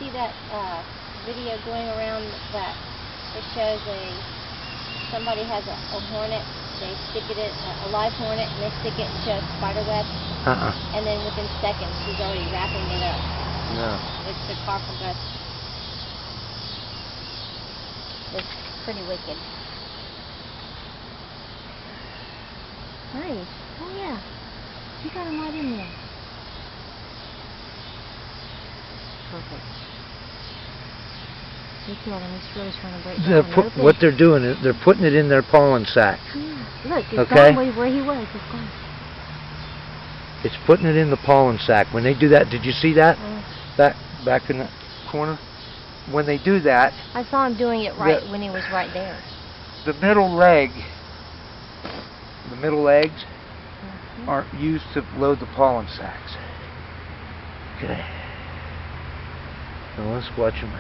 see that video going around that it shows somebody has a hornet, they stick it in, a live hornet, and they stick it into a spider web, and then within seconds she's already wrapping it up. No. It's the Carpalgus. It's pretty wicked. Nice. Oh yeah. You got him right in there. Perfect. Look at him. He's really trying to break down. What they're doing is they're putting it in their pollen sac. Yeah. Look, it's gone where he was. It's gone. It's putting it in the pollen sac. When they do that, did you see that? Back in the corner? When they do that... I saw him doing it right when he was right there. The middle legs are used to load the pollen sacs. Okay. Now let's watch them.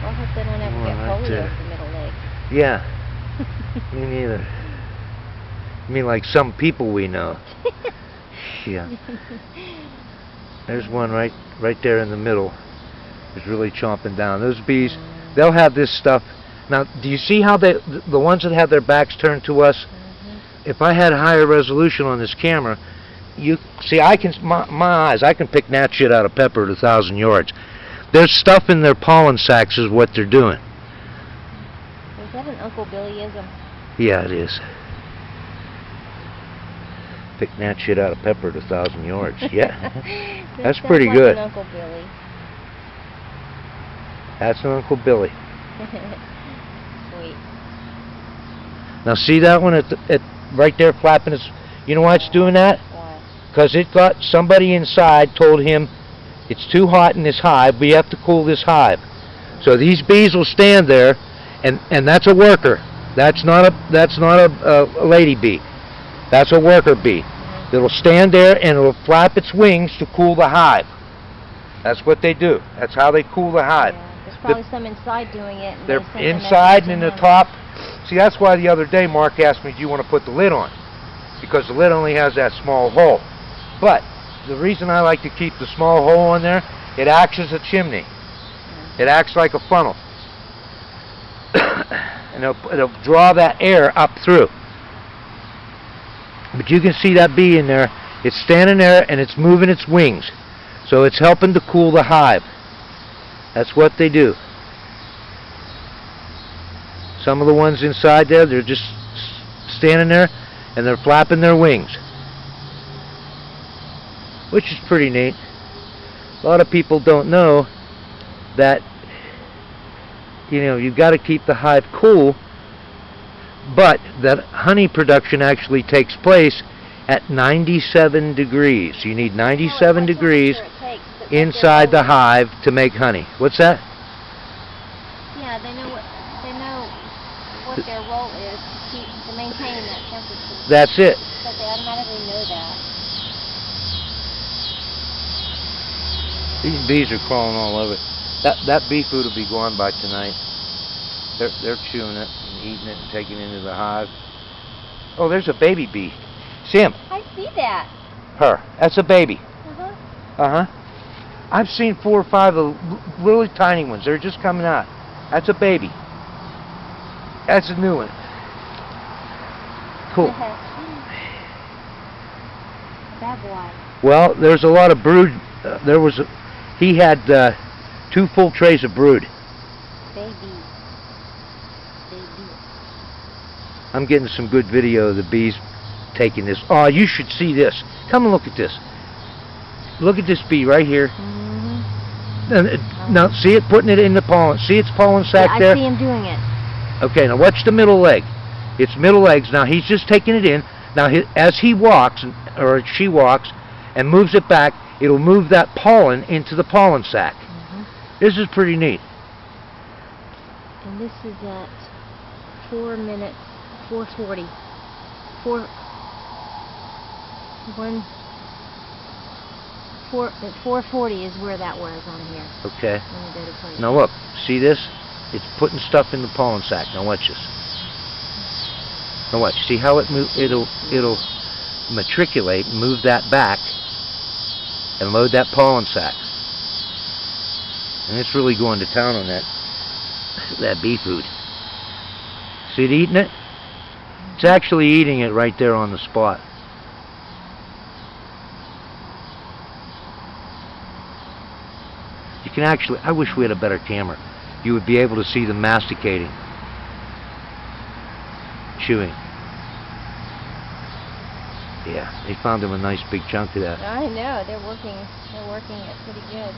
I hope they don't ever get polio with the middle leg. Yeah. Me neither. I mean, like some people we know. Yeah. There's one right there in the middle. Is really chomping down. Those bees, they'll have this stuff. Now, do you see how the ones that have their backs turned to us? If I had higher resolution on this camera, you see, my eyes, I can pick gnat shit out of pepper at 1,000 yards. There's stuff in their pollen sacs is what they're doing. Is that an Uncle Billyism? Yeah, it is. Pick gnat shit out of pepper at 1,000 yards. Yeah. That's pretty good. An Uncle Billy. That's an Uncle Billy. Sweet. Now see that one right there flapping its... You know why it's doing that? Why? Because it got somebody inside told him it's too hot in this hive, we have to cool this hive. So these bees will stand there, and that's a worker. That's not a lady bee. That's a worker bee. It'll stand there and it'll flap its wings to cool the hive. That's what they do. That's how they cool the hive. Yeah. There's probably some inside doing it. And they're inside and in the top. See, that's why the other day Mark asked me, do you want to put the lid on? Because the lid only has that small hole. But the reason I like to keep the small hole on there, it acts as a chimney. It acts like a funnel. And it'll draw that air up through. But you can see that bee in there. It's standing there and it's moving its wings. So it's helping to cool the hive. That's what they do. Some of the ones inside there, they're just standing there and they're flapping their wings. Which is pretty neat. A lot of people don't know that, you know, you've got to keep the hive cool, but that honey production actually takes place at 97 degrees. You need 97 degrees inside the hive to make honey. What's that? Yeah, they know what their role is to maintain that temperature. That's it. But they automatically know that. These bees are crawling all over. That bee food will be gone by tonight. They're chewing it and eating it and taking it into the hive. Oh, there's a baby bee. Sam. I see that. Her. That's a baby. Uh-huh. Uh-huh. I've seen 4 or 5 of the really tiny ones. They're just coming out. That's a baby. That's a new one. Cool. Bad boy. Well, there's a lot of brood. He had 2 full trays of brood. Baby. I'm getting some good video of the bees taking this. Oh, you should see this. Come and look at this. Look at this bee right here. Now, see it putting it in the pollen. See its pollen sac there? I see him doing it. Okay, now watch the middle leg. It's middle legs. Now he's just taking it in. Now as he walks, or she walks, and moves it back, it'll move that pollen into the pollen sac. This is pretty neat. And this is at 4 minutes, 4:40. 4:40 is where that was on here. Okay. Now look, see this? It's putting stuff in the pollen sac. Now watch this. Now watch. See how it'll matriculate and move that back and load that pollen sac. And it's really going to town on that bee food. See it eating it? It's actually eating it right there on the spot. You can actually, I wish we had a better camera. You would be able to see them masticating, chewing. Yeah, they found them a nice big chunk of that. I know, they're working it pretty good.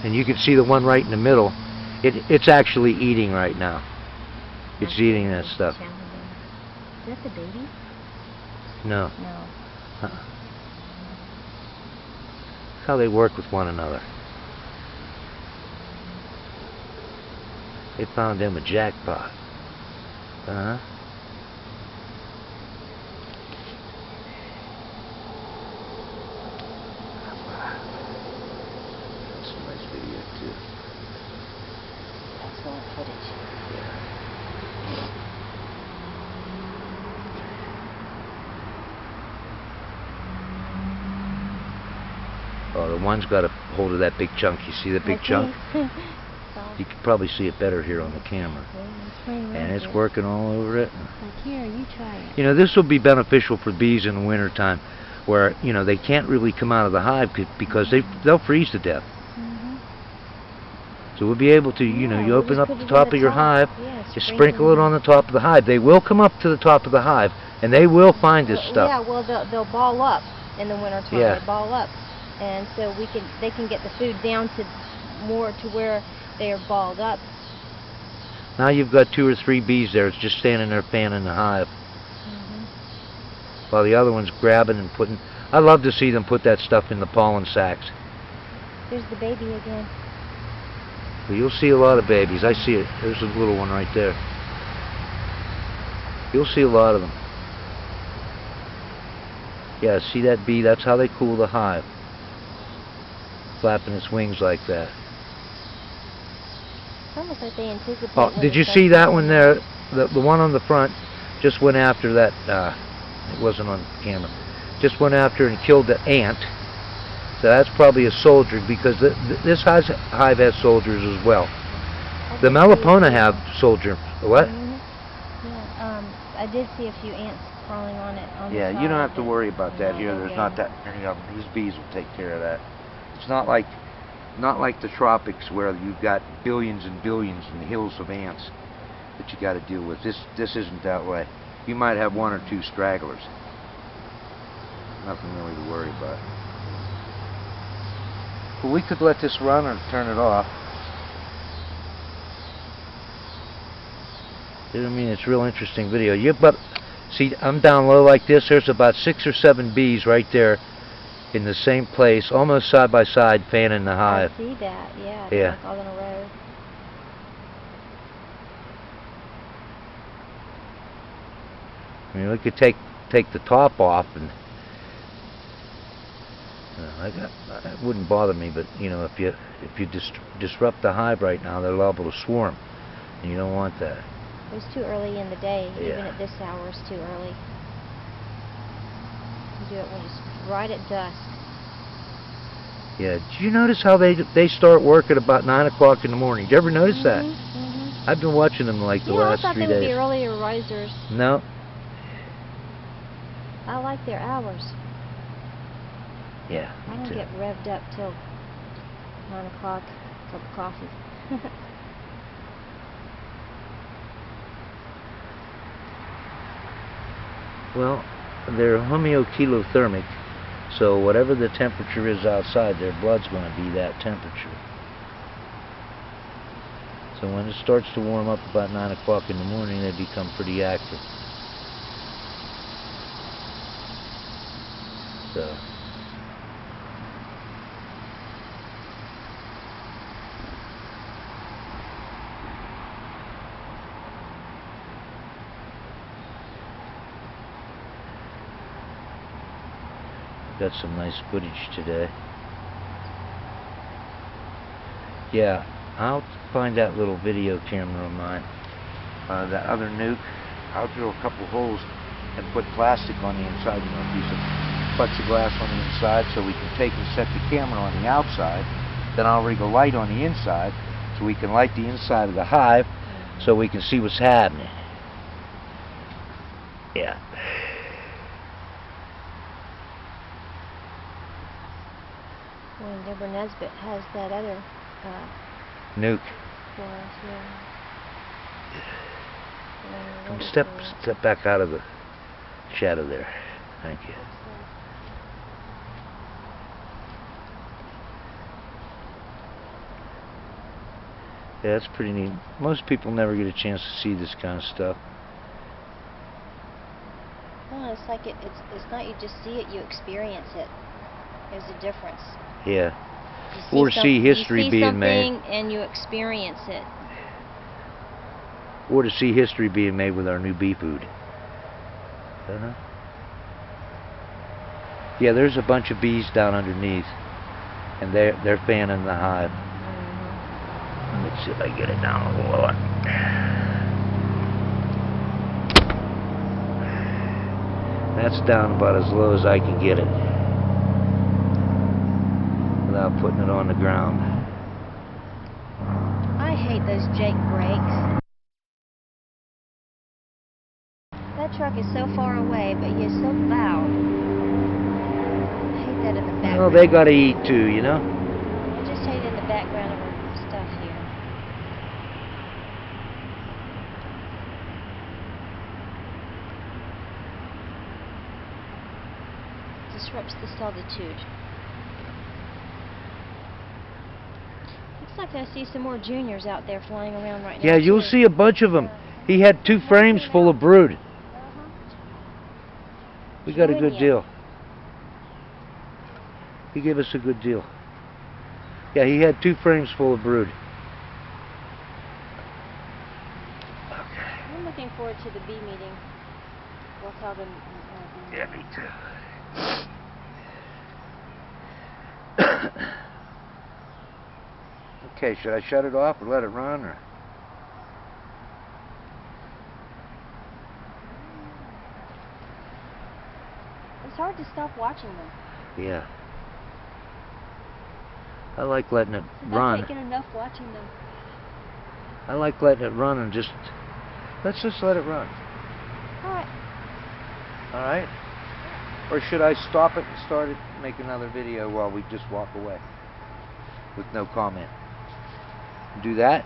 And you can see the one right in the middle. It's actually eating right now. It's eating that stuff. Is that the baby? No. No. How they work with one another. They found them a jackpot. Uh-huh. That's a nice video too. Excellent footage. Oh, the one's got a hold of that big chunk. You see the big chunk? You can probably see it better here on the camera. And it's working all over it. Like, here, you try it. You know, this will be beneficial for bees in the wintertime, where, you know, they can't really come out of the hive because they'll freeze to death. So we'll be able to, you know, you open up the top of your hive, you sprinkle it on the top of the hive. They will come up to the top of the hive, and they will find this stuff. Yeah, well, they'll ball up in the wintertime. Yeah. They ball up. And so they can get the food down to more to where they are balled up. Now you've got 2 or 3 bees there. It's just standing there fanning the hive. While the other one's grabbing and putting... I love to see them put that stuff in the pollen sacs. There's the baby again. Well, you'll see a lot of babies. I see it. There's a little one right there. You'll see a lot of them. Yeah, see that bee? That's how they cool the hive. Flapping its wings like that. It's almost like they anticipate. Oh, did you see that one there? The one on the front just went after that. It wasn't on camera. Just went after and killed the ant. So that's probably a soldier, because this hive has soldiers as well. The Melipona have soldier. What? Yeah, I did see a few ants crawling on it. Yeah, you don't have to worry about that here. There's not that many of them. These bees will take care of that. It's not like the tropics where you've got billions and billions and hills of ants that you got to deal with. This isn't that way. You might have 1 or 2 stragglers. Nothing really to worry about. But we could let this run or turn it off. I mean, it's a real interesting video. But see, I'm down low like this. There's about 6 or 7 bees right there in the same place, almost side by side, fanning the hive. I see that, yeah. Yeah. Like all in a row. I mean, we could take the top off, and it wouldn't bother me. But you know, if you disrupt the hive right now, they're liable to swarm, and you don't want that. It was too early in the day. Yeah. Even at this hour, it's too early. You do it when it's right at dusk. Yeah. Did you notice how they start work at about 9 o'clock in the morning? Did you ever notice that? I've been watching them like the last 3 days. I thought they would be earlier risers. No. I like their hours. Yeah. I don't get revved up till 9 o'clock. Cup of coffee. Well, they're homeokilothermic, so whatever the temperature is outside, their blood's going to be that temperature. So when it starts to warm up about 9 o'clock in the morning, they become pretty active. So got some nice footage today. Yeah, I'll find that little video camera of mine. That other nuke, I'll drill a couple holes and put plastic on the inside, you know, a piece of plexiglass on the inside, so we can take and set the camera on the outside then I'll rig a light on the inside so we can light the inside of the hive so we can see what's happening. Yeah. Well, Deborah Nesbitt has that other nuke for us, yeah. Step back out of the shadow there. Thank you. Yeah, that's pretty neat. Most people never get a chance to see this kind of stuff. No, it's like it's not you just see it, you experience it. There's a difference. Yeah. Or see history being made. You see something and you experience it. Or to see history being made with our new bee food. Yeah, there's a bunch of bees down underneath, and they're fanning the hive. Let me see if I can get it down a little lower. That's down about as low as I can get it without putting it on the ground. I hate those Jake brakes. That truck is so far away, but he is so loud. I hate that in the background. Well, they gotta eat too, you know? I just hate it in the background of our stuff here. Disrupts the solitude. Looks like I see some more juniors out there flying around right now. Yeah, you'll see a bunch of them. He had 2 frames full of brood. We got a good deal. He gave us a good deal. Yeah, he had 2 frames full of brood. Okay. I'm looking forward to the bee meeting. We'll tell them. Yeah, me too. Okay, should I shut it off or let it run, or? It's hard to stop watching them. Yeah. I like letting it run. I'm not taking enough watching them. I like letting it run and just... Let's just let it run. Alright. Alright? Or should I stop it and start it, make another video while we just walk away? With no comment. Do that?